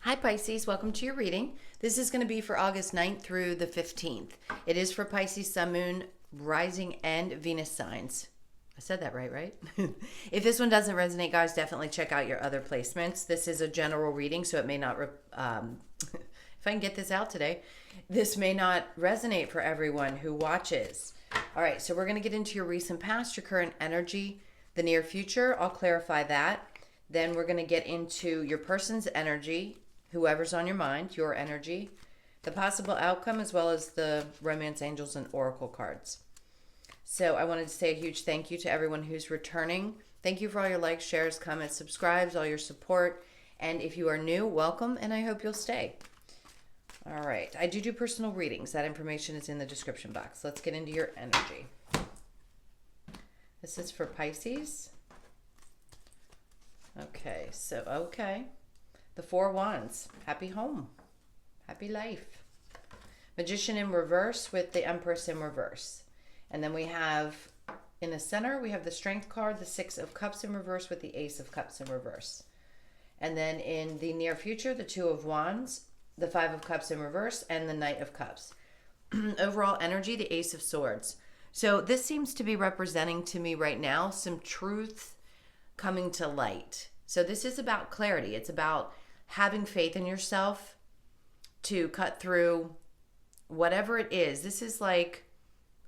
Hi Pisces, welcome to your reading. This is going to be for August 9th through the 15th. It is for Pisces, Sun, Moon, Rising, and Venus signs. I said that right? If this one doesn't resonate, guys, definitely check out your other placements. This is a general reading, so it may not, if I can get this out today, this may not resonate for everyone who watches. All right, so we're going to get into your recent past, your current energy, the near future. I'll clarify that. Then we're going to get into your person's energy, whoever's on your mind, your energy, the possible outcome, as well as the romance angels and oracle cards. So I wanted to say a huge thank you to everyone who's returning. Thank you for all your likes, shares, comments, subscribes, all your support. And if you are new, welcome, and I hope you'll stay. All right. I do personal readings. That information is in the description box. Let's get into your energy. This is for Pisces. Okay. The Four Wands. Happy home. Happy life. Magician in reverse with the Empress in reverse. And then we have, in the center, we have the Strength card, the Six of Cups in reverse with the Ace of Cups in reverse. And then in the near future, the Two of Wands, the Five of Cups in reverse, and the Knight of Cups. Overall energy, the Ace of Swords. So this seems to be representing to me right now some truth coming to light. So this is about clarity. It's about having faith in yourself to cut through whatever it is. This is like,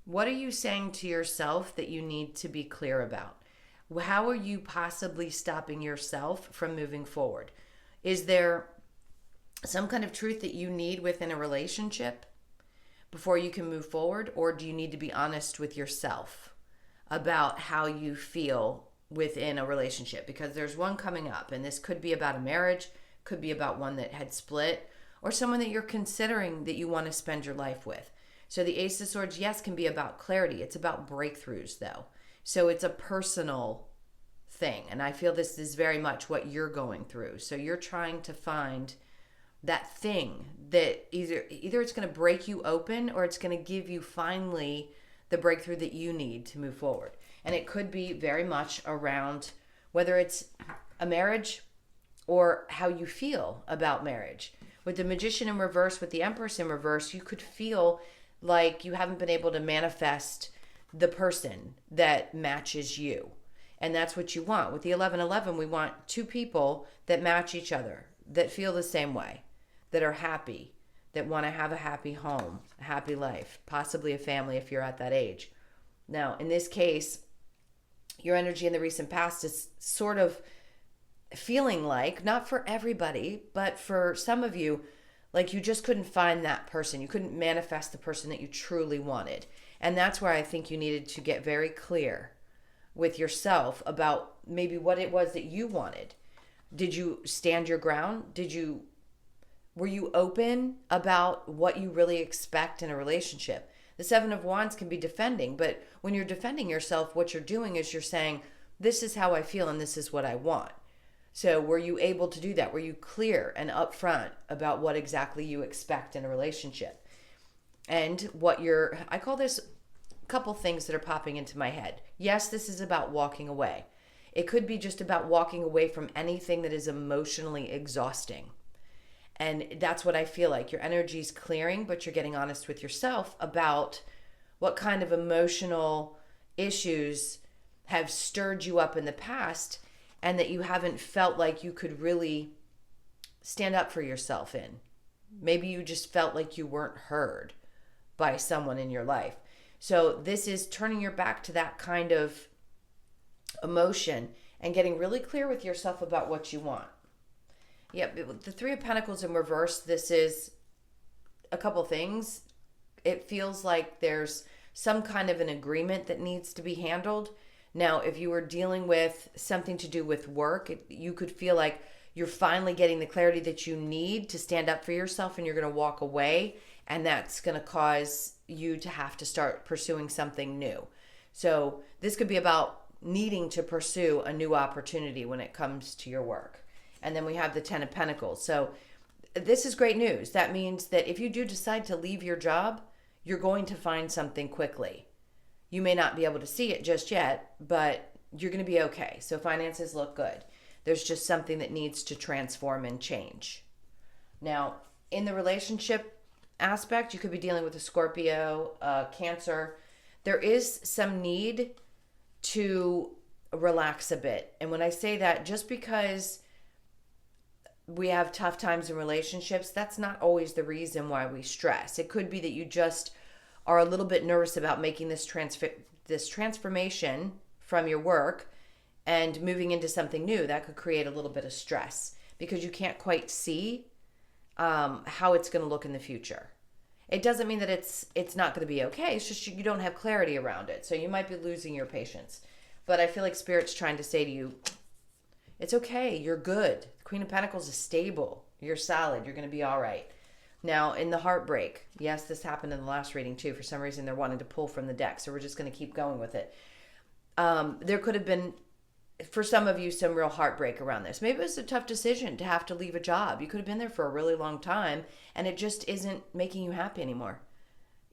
what are you saying to yourself that you need to be clear about? How are you possibly stopping yourself from moving forward? Is there some kind of truth that you need within a relationship before you can move forward? Or do you need to be honest with yourself about how you feel within a relationship? Because there's one coming up, and this could be about a marriage, could be about one that had split, or someone that you're considering that you want to spend your life with. So the Ace of Swords, yes, can be about clarity. It's about breakthroughs, though. So it's a personal thing. And I feel this is very much what you're going through. So you're trying to find that thing that either it's going to break you open, or it's going to give you finally the breakthrough that you need to move forward. And it could be very much around whether it's a marriage or how you feel about marriage. With the Magician in reverse, with the Empress in reverse, you could feel like you haven't been able to manifest the person that matches you. And that's what you want. With the 11-11, we want two people that match each other, that feel the same way, that are happy, that want to have a happy home, a happy life, possibly a family if you're at that age. Now, in this case, your energy in the recent past is sort of feeling like, not for everybody, but for some of you, like you just couldn't find that person. You couldn't manifest the person that you truly wanted. And that's where I think you needed to get very clear with yourself about maybe what it was that you wanted. Did you stand your ground? Were you open about what you really expect in a relationship? The Seven of Wands can be defending, but when you're defending yourself, what you're doing is you're saying, this is how I feel and this is what I want. So were you able to do that? Were you clear and upfront about what exactly you expect in a relationship? And I call this a couple things that are popping into my head. Yes, this is about walking away. It could be just about walking away from anything that is emotionally exhausting. And that's what I feel like. Your energy is clearing, but you're getting honest with yourself about what kind of emotional issues have stirred you up in the past, and that you haven't felt like you could really stand up for yourself in. Maybe you just felt like you weren't heard by someone in your life. So this is turning your back to that kind of emotion and getting really clear with yourself about what you want. Yep, the Three of Pentacles in reverse, this is a couple things. It feels like there's some kind of an agreement that needs to be handled. Now, if you were dealing with something to do with work, you could feel like you're finally getting the clarity that you need to stand up for yourself, and you're going to walk away, and that's going to cause you to have to start pursuing something new. So this could be about needing to pursue a new opportunity when it comes to your work. And then we have the Ten of Pentacles. So this is great news. That means that if you do decide to leave your job, you're going to find something quickly. You may not be able to see it just yet, but you're going to be okay. So finances look good. There's just something that needs to transform and change. Now, in the relationship aspect, you could be dealing with a Scorpio, Cancer. There is some need to relax a bit. And when I say that, just because we have tough times in relationships, that's not always the reason why we stress. It could be that you just are a little bit nervous about making this transformation from your work and moving into something new. That could create a little bit of stress because you can't quite see how it's going to look in the future. It doesn't mean that it's not going to be okay. It's just you don't have clarity around it. So you might be losing your patience. But I feel like Spirit's trying to say to you, it's okay. You're good. The Queen of Pentacles is stable. You're solid. You're going to be all right. Now, in the Heartbreak, yes, this happened in the last reading too. For some reason, they're wanting to pull from the deck. So we're just going to keep going with it. There could have been, for some of you, some real heartbreak around this. Maybe it was a tough decision to have to leave a job. You could have been there for a really long time and it just isn't making you happy anymore.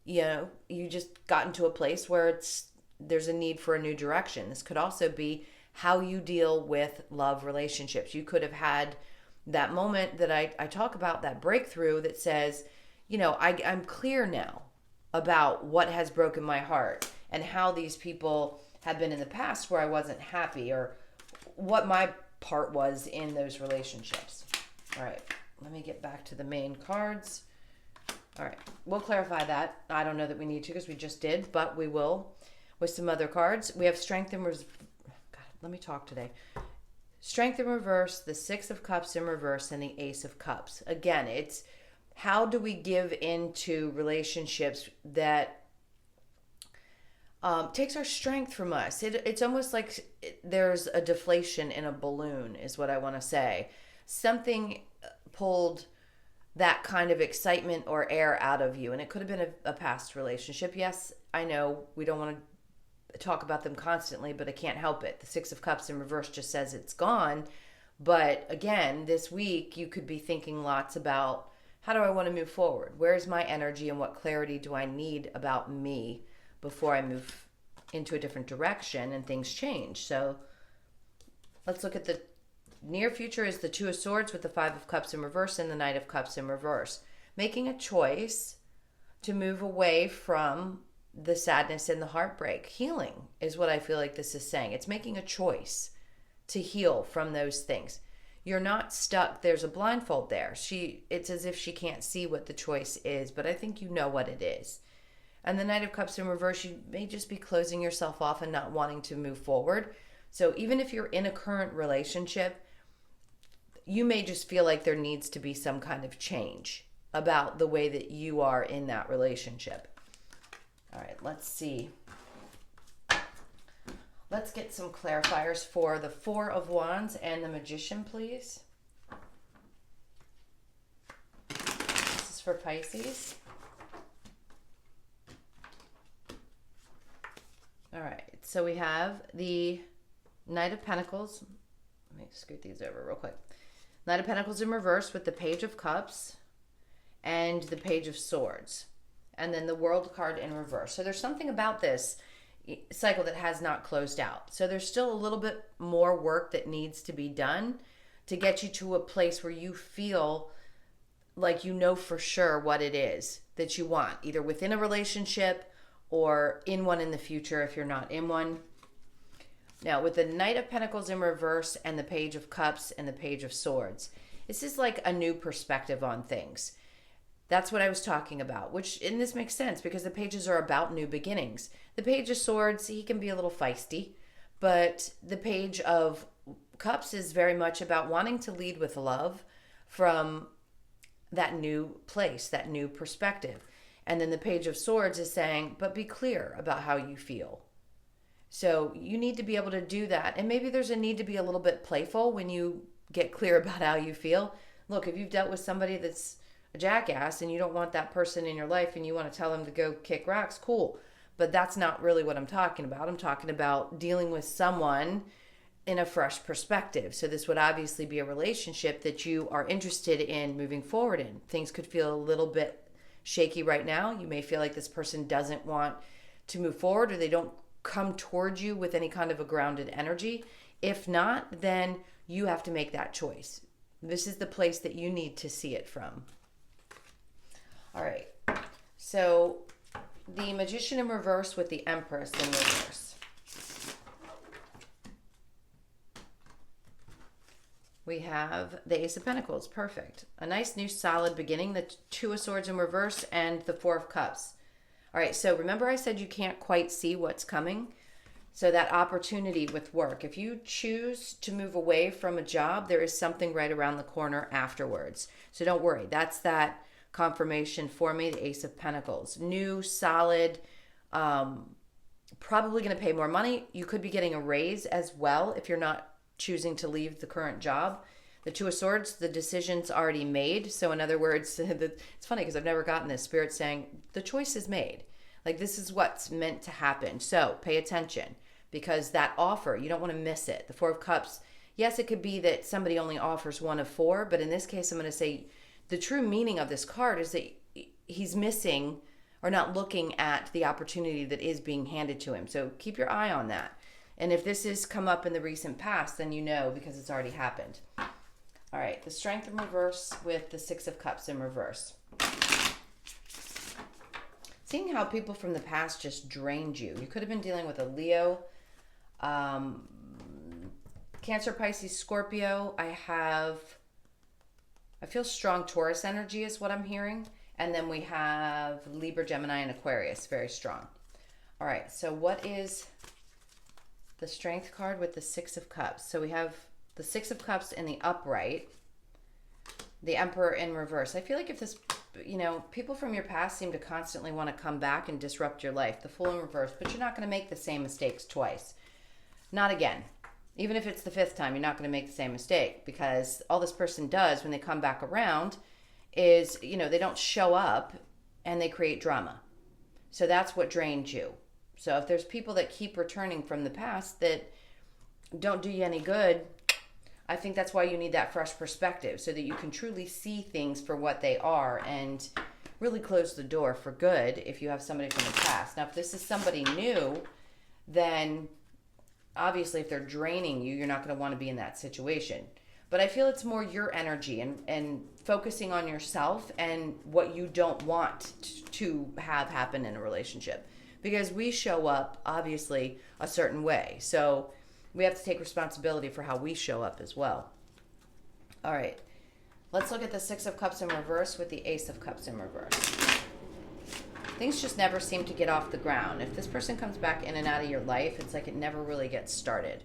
You know, you just got into a place where there's a need for a new direction. This could also be how you deal with love relationships. You could have had that moment that I talk about, that breakthrough that says, you know, I'm clear now about what has broken my heart and how these people have been in the past where I wasn't happy, or what my part was in those relationships. All right, let me get back to the main cards. All right, we'll clarify that. I don't know that we need to because we just did, but we will with some other cards. We have Strength in Reverse. God, let me talk today. Strength in Reverse, the Six of Cups in reverse, and the Ace of Cups. Again, it's how do we give into relationships that takes our strength from us. It's almost like there's a deflation in a balloon is what I want to say. Something pulled that kind of excitement or air out of you. And it could have been a past relationship. Yes, I know we don't want to talk about them constantly, but I can't help it. The Six of Cups in reverse just says it's gone. But again, this week you could be thinking lots about, how do I want to move forward? Where's my energy and what clarity do I need about me before I move into a different direction and things change? So let's look at the near future. Is the Two of Swords with the Five of Cups in reverse and the Knight of Cups in reverse. Making a choice to move away from the sadness and the heartbreak. Healing is what I feel like this is saying. It's making a choice to heal from those things. You're not stuck. There's a blindfold there. It's as if she can't see what the choice is, but I think you know what it is. And the Knight of Cups in reverse, you may just be closing yourself off and not wanting to move forward. So even if you're in a current relationship, you may just feel like there needs to be some kind of change about the way that you are in that relationship. All right, let's see. Let's get some clarifiers for the Four of Wands and the Magician, please. This is for Pisces. All right, so we have the Knight of Pentacles. Let me scoot these over real quick. Knight of Pentacles in reverse with the Page of Cups and the Page of Swords. And then the World card in reverse. So there's something about this cycle that has not closed out. So there's still a little bit more work that needs to be done to get you to a place where you feel like you know for sure what it is that you want, either within a relationship or in one in the future if you're not in one. Now, with the Knight of Pentacles in reverse and the Page of Cups and the Page of Swords, this is like a new perspective on things. That's what I was talking about, and this makes sense because the pages are about new beginnings. The Page of Swords, he can be a little feisty, but the Page of Cups is very much about wanting to lead with love from that new place, that new perspective. And then the Page of Swords is saying, but be clear about how you feel. So you need to be able to do that. And maybe there's a need to be a little bit playful when you get clear about how you feel. Look, if you've dealt with somebody that's a jackass and you don't want that person in your life and you want to tell them to go kick rocks, cool. But that's not really what I'm talking about. I'm talking about dealing with someone in a fresh perspective. So this would obviously be a relationship that you are interested in moving forward in. Things could feel a little bit shaky right now. You may feel like this person doesn't want to move forward, or they don't come towards you with any kind of a grounded energy. If not, then you have to make that choice. This is the place that you need to see it from. All right. So the Magician in reverse with the Empress in reverse. We have the Ace of Pentacles. Perfect. A nice new solid beginning. The Two of Swords in reverse and the Four of Cups. All right. So remember I said you can't quite see what's coming? So that opportunity with work, if you choose to move away from a job, there is something right around the corner afterwards. So don't worry. That's that confirmation for me, the Ace of Pentacles. New, solid, probably going to pay more money. You could be getting a raise as well if you're not choosing to leave the current job. The Two of Swords, the decision's already made. So in other words, it's funny because I've never gotten this. Spirit saying the choice is made. Like this is what's meant to happen. So pay attention. Because that offer, you don't want to miss it. The Four of Cups, yes, it could be that somebody only offers one of four, but in this case, I'm going to say the true meaning of this card is that he's missing or not looking at the opportunity that is being handed to him. So keep your eye on that. And if this has come up in the recent past, then you know because it's already happened. All right, the Strength in reverse with the Six of Cups in reverse. Seeing how people from the past just drained you. You could have been dealing with a Leo, Cancer, Pisces, Scorpio. I feel strong Taurus energy is what I'm hearing. And then we have Libra, Gemini, and Aquarius. Very strong. All right. So what is the Strength card with the Six of Cups? So we have the Six of Cups in the upright. The Emperor in reverse. I feel like if this, people from your past seem to constantly want to come back and disrupt your life. The Fool in reverse. But you're not going to make the same mistakes twice. Not again. Even if it's the fifth time, you're not going to make the same mistake because all this person does when they come back around is, they don't show up and they create drama. So that's what drains you. So if there's people that keep returning from the past that don't do you any good, I think that's why you need that fresh perspective so that you can truly see things for what they are and really close the door for good if you have somebody from the past. Now, if this is somebody new, then obviously if they're draining you, you're not going to want to be in that situation. But I feel it's more your energy and focusing on yourself and what you don't want to have happen in a relationship. Because we show up, obviously, a certain way. So we have to take responsibility for how we show up as well. All right. Let's look at the Six of Cups in reverse with the Ace of Cups in reverse. Things just never seem to get off the ground. If this person comes back in and out of your life, it's like it never really gets started.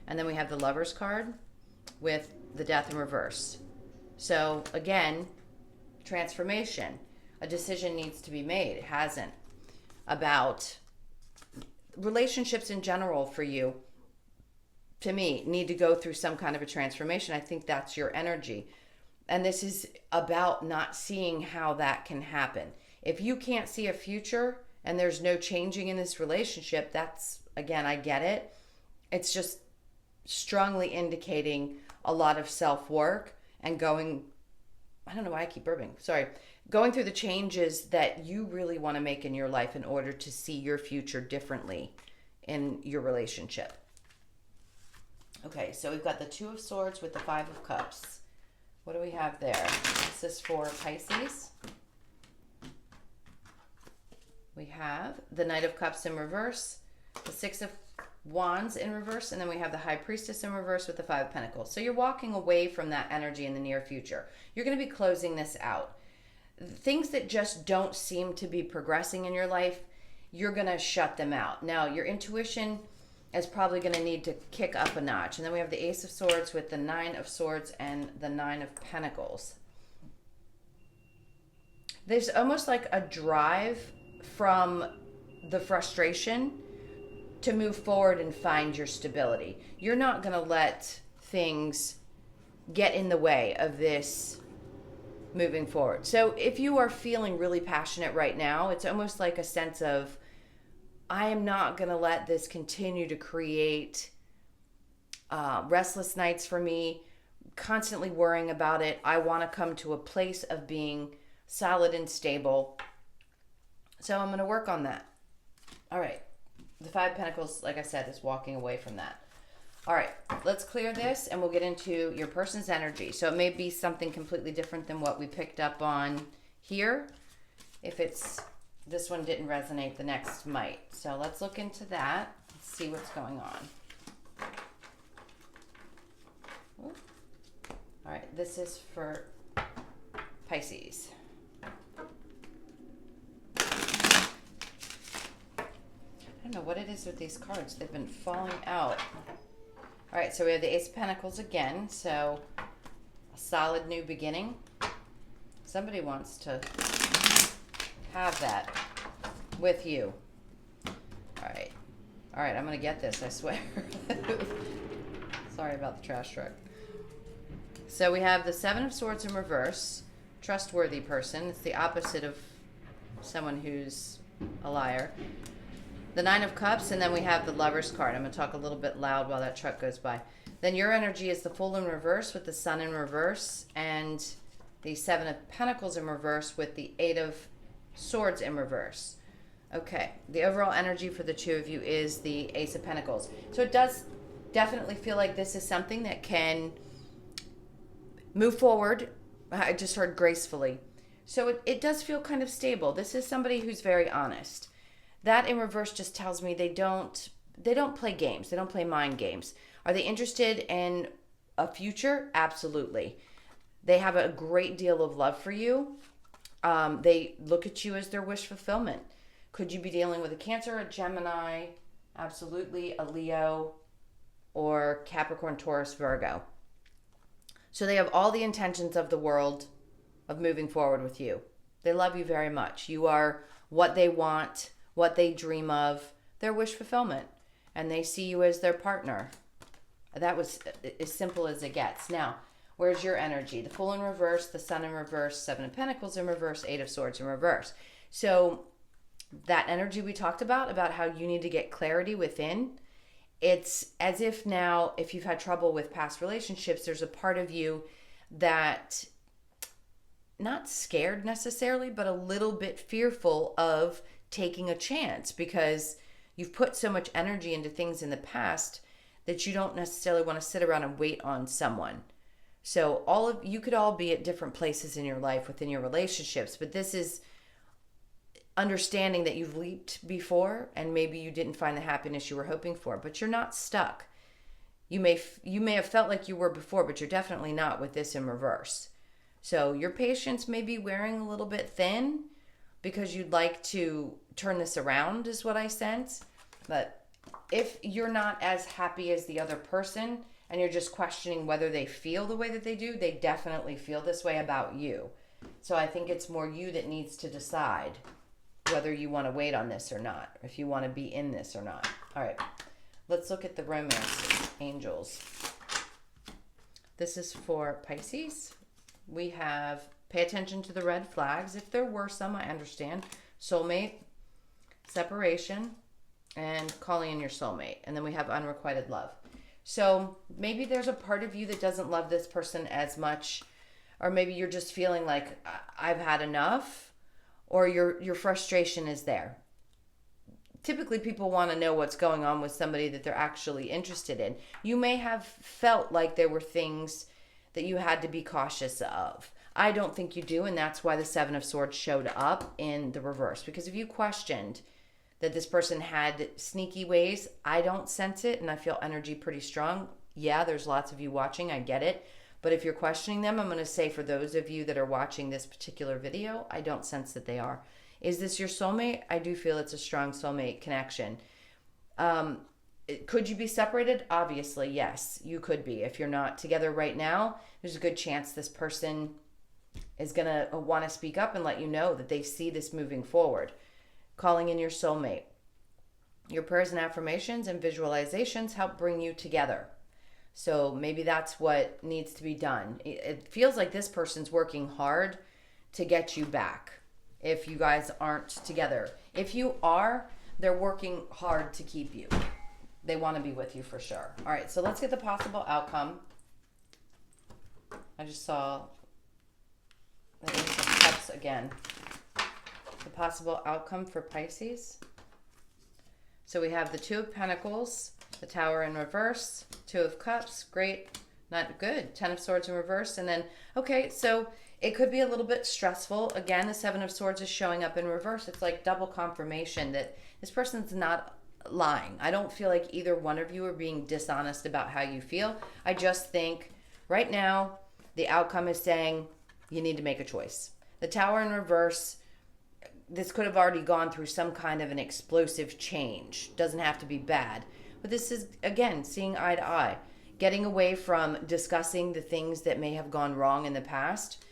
And then we have the Lovers card with the Death in reverse. So again, transformation. A decision needs to be made. It hasn't. About relationships in general for you, to me, need to go through some kind of a transformation. I think that's your energy. And this is about not seeing how that can happen. If you can't see a future and there's no changing in this relationship, that's, again, I get it. It's just strongly indicating a lot of self-work and going, I don't know why I keep burping. Sorry. Going through the changes that you really want to make in your life in order to see your future differently in your relationship. Okay, so we've got the Two of Swords with the Five of Cups. What do we have there? This is for Pisces. We have the Knight of Cups in reverse, the Six of Wands in reverse, and then we have the High Priestess in reverse with the Five of Pentacles. So you're walking away from that energy in the near future. You're going to be closing this out. Things that just don't seem to be progressing in your life, you're going to shut them out. Now, your intuition is probably going to need to kick up a notch. And then we have the Ace of Swords with the Nine of Swords and the Nine of Pentacles. There's almost like a drive from the frustration to move forward and find your stability. You're not going to let things get in the way of this moving forward. So if you are feeling really passionate right now, it's almost like a sense of, I am not going to let this continue to create restless nights for me, constantly worrying about it. I want to come to a place of being solid and stable. So I'm going to work on that. All right. The Five of Pentacles, like I said, is walking away from that. All right, let's clear this and we'll get into your person's energy. So it may be something completely different than what we picked up on here. If it's this one didn't resonate, the next might. So let's look into that. Let's see what's going on. Ooh. All right, this is for Pisces. I don't know what it is with these cards. They've been falling out. All right, so we have the Ace of Pentacles again. So a solid new beginning. Somebody wants to have that with you. All right. All right, I'm going to get this, I swear. Sorry about the trash truck. So we have the Seven of Swords in reverse. Trustworthy person. It's the opposite of someone who's a liar. The Nine of Cups, and then we have the Lover's card. I'm going to talk a little bit loud while that truck goes by. Then your energy is the Fool in reverse with the Sun in reverse, and the Seven of Pentacles in reverse with the Eight of Swords in reverse. Okay, the overall energy for the two of you is the Ace of Pentacles. So it does definitely feel like this is something that can move forward. I just heard gracefully. So it does feel kind of stable. This is somebody who's very honest. That in reverse just tells me they don't play games. They don't play mind games. Are they interested in a future? Absolutely. They have a great deal of love for you. They look at you as their wish fulfillment. Could you be dealing with a Cancer, a Gemini, absolutely, a Leo, or Capricorn, Taurus, Virgo? So they have all the intentions of the world of moving forward with you. They love you very much. You are what they want, what they dream of, their wish fulfillment. And they see you as their partner. That was as simple as it gets. Now, where's your energy? The Fool in reverse, the Sun in reverse, Seven of Pentacles in reverse, Eight of Swords in reverse. So that energy we talked about how you need to get clarity within, it's as if now, if you've had trouble with past relationships, there's a part of you that, not scared necessarily, but a little bit fearful of taking a chance because you've put so much energy into things in the past that you don't necessarily want to sit around and wait on someone. So you could all be at different places in your life within your relationships, but this is understanding that you've leaped before and maybe you didn't find the happiness you were hoping for, but you're not stuck. You may have felt like you were before, but you're definitely not with this in reverse. So your patience may be wearing a little bit thin because you'd like to turn this around is what I sense. But if you're not as happy as the other person and you're just questioning whether they feel the way that they do, they definitely feel this way about you. So I think it's more you that needs to decide whether you want to wait on this or not, if you want to be in this or not. All right, let's look at the romance angels. This is for Pisces. We have pay attention to the red flags. If there were some, I understand. Soulmate, separation, and calling in your soulmate. And then we have unrequited love. So maybe there's a part of you that doesn't love this person as much, or maybe you're just feeling like I've had enough, or your frustration is there. Typically, people want to know what's going on with somebody that they're actually interested in. You may have felt like there were things that you had to be cautious of. I don't think you do, and that's why the Seven of Swords showed up in the reverse. Because if you questioned that this person had sneaky ways, I don't sense it, and I feel energy pretty strong. Yeah, there's lots of you watching, I get it. But if you're questioning them, I'm going to say for those of you that are watching this particular video, I don't sense that they are. Is this your soulmate? I do feel it's a strong soulmate connection. Could you be separated? Obviously, yes, you could be. If you're not together right now, there's a good chance this person is going to want to speak up and let you know that they see this moving forward. Calling in your soulmate. Your prayers and affirmations and visualizations help bring you together. So maybe that's what needs to be done. It feels like this person's working hard to get you back if you guys aren't together. If you are, they're working hard to keep you. They want to be with you for sure. All right, so let's get the possible outcome. I just saw the Ace of Cups again. The possible outcome for Pisces. So we have the Two of Pentacles, The Tower in reverse, Two of Cups, great, not good. 10 of Swords in reverse, and then, okay, so it could be a little bit stressful. Again, the Seven of Swords is showing up in reverse. It's like double confirmation that this person's not lying. I don't feel like either one of you are being dishonest about how you feel. I just think right now the outcome is saying you need to make a choice. The Tower in reverse, this could have already gone through some kind of an explosive change. Doesn't have to be bad. But this is, again, seeing eye to eye. Getting away from discussing the things that may have gone wrong in the past,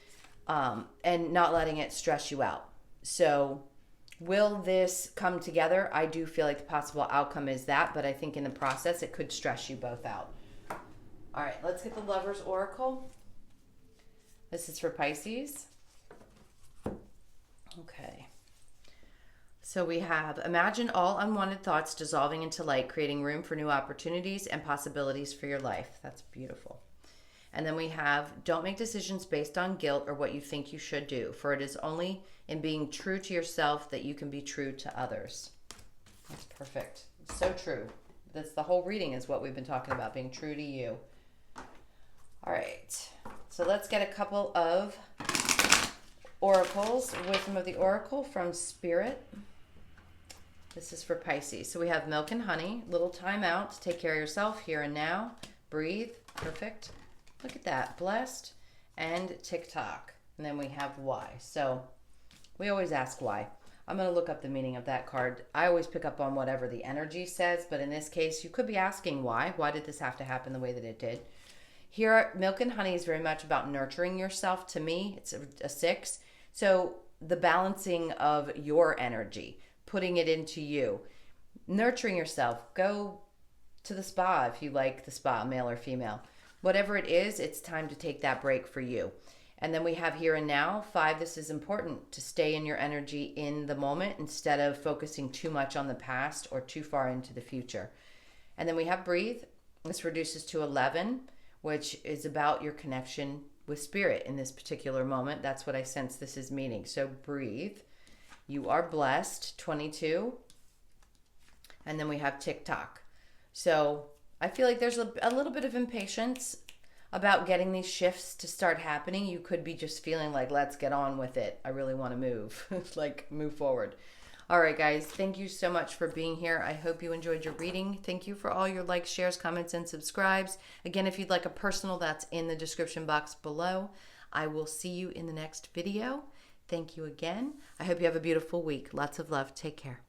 and not letting it stress you out. So will this come together? I do feel like the possible outcome is that, but I think in the process it could stress you both out. All right, let's get the Lover's Oracle. This is for Pisces. Okay. So we have, imagine all unwanted thoughts dissolving into light, creating room for new opportunities and possibilities for your life. That's beautiful. And then we have, don't make decisions based on guilt or what you think you should do, for it is only in being true to yourself that you can be true to others. That's perfect. So true. That's the whole reading is what we've been talking about, being true to you. All right. So let's get a couple of oracles, wisdom of the oracle from Spirit. This is for Pisces. So we have milk and honey, little time out, take care of yourself here and now, breathe, perfect. Look at that, blessed, and TikTok. And then we have why. So we always ask why. I'm going to look up the meaning of that card. I always pick up on whatever the energy says, but in this case, you could be asking why. Why did this have to happen the way that it did? Here, milk and honey is very much about nurturing yourself. To me, it's a 6. So the balancing of your energy, putting it into you, nurturing yourself. Go to the spa if you like the spa, male or female. Whatever it is, it's time to take that break for you. And then we have here and now, 5, this is important to stay in your energy in the moment instead of focusing too much on the past or too far into the future. And then we have breathe. This reduces to 11, which is about your connection with spirit in this particular moment. That's what I sense this is meaning. So breathe. You are blessed, 22. And then we have TikTok. So I feel like there's a little bit of impatience about getting these shifts to start happening. You could be just feeling like, let's get on with it. I really want to move, like move forward. All right, guys, thank you so much for being here. I hope you enjoyed your reading. Thank you for all your likes, shares, comments, and subscribes. Again, if you'd like a personal, that's in the description box below. I will see you in the next video. Thank you again. I hope you have a beautiful week. Lots of love. Take care.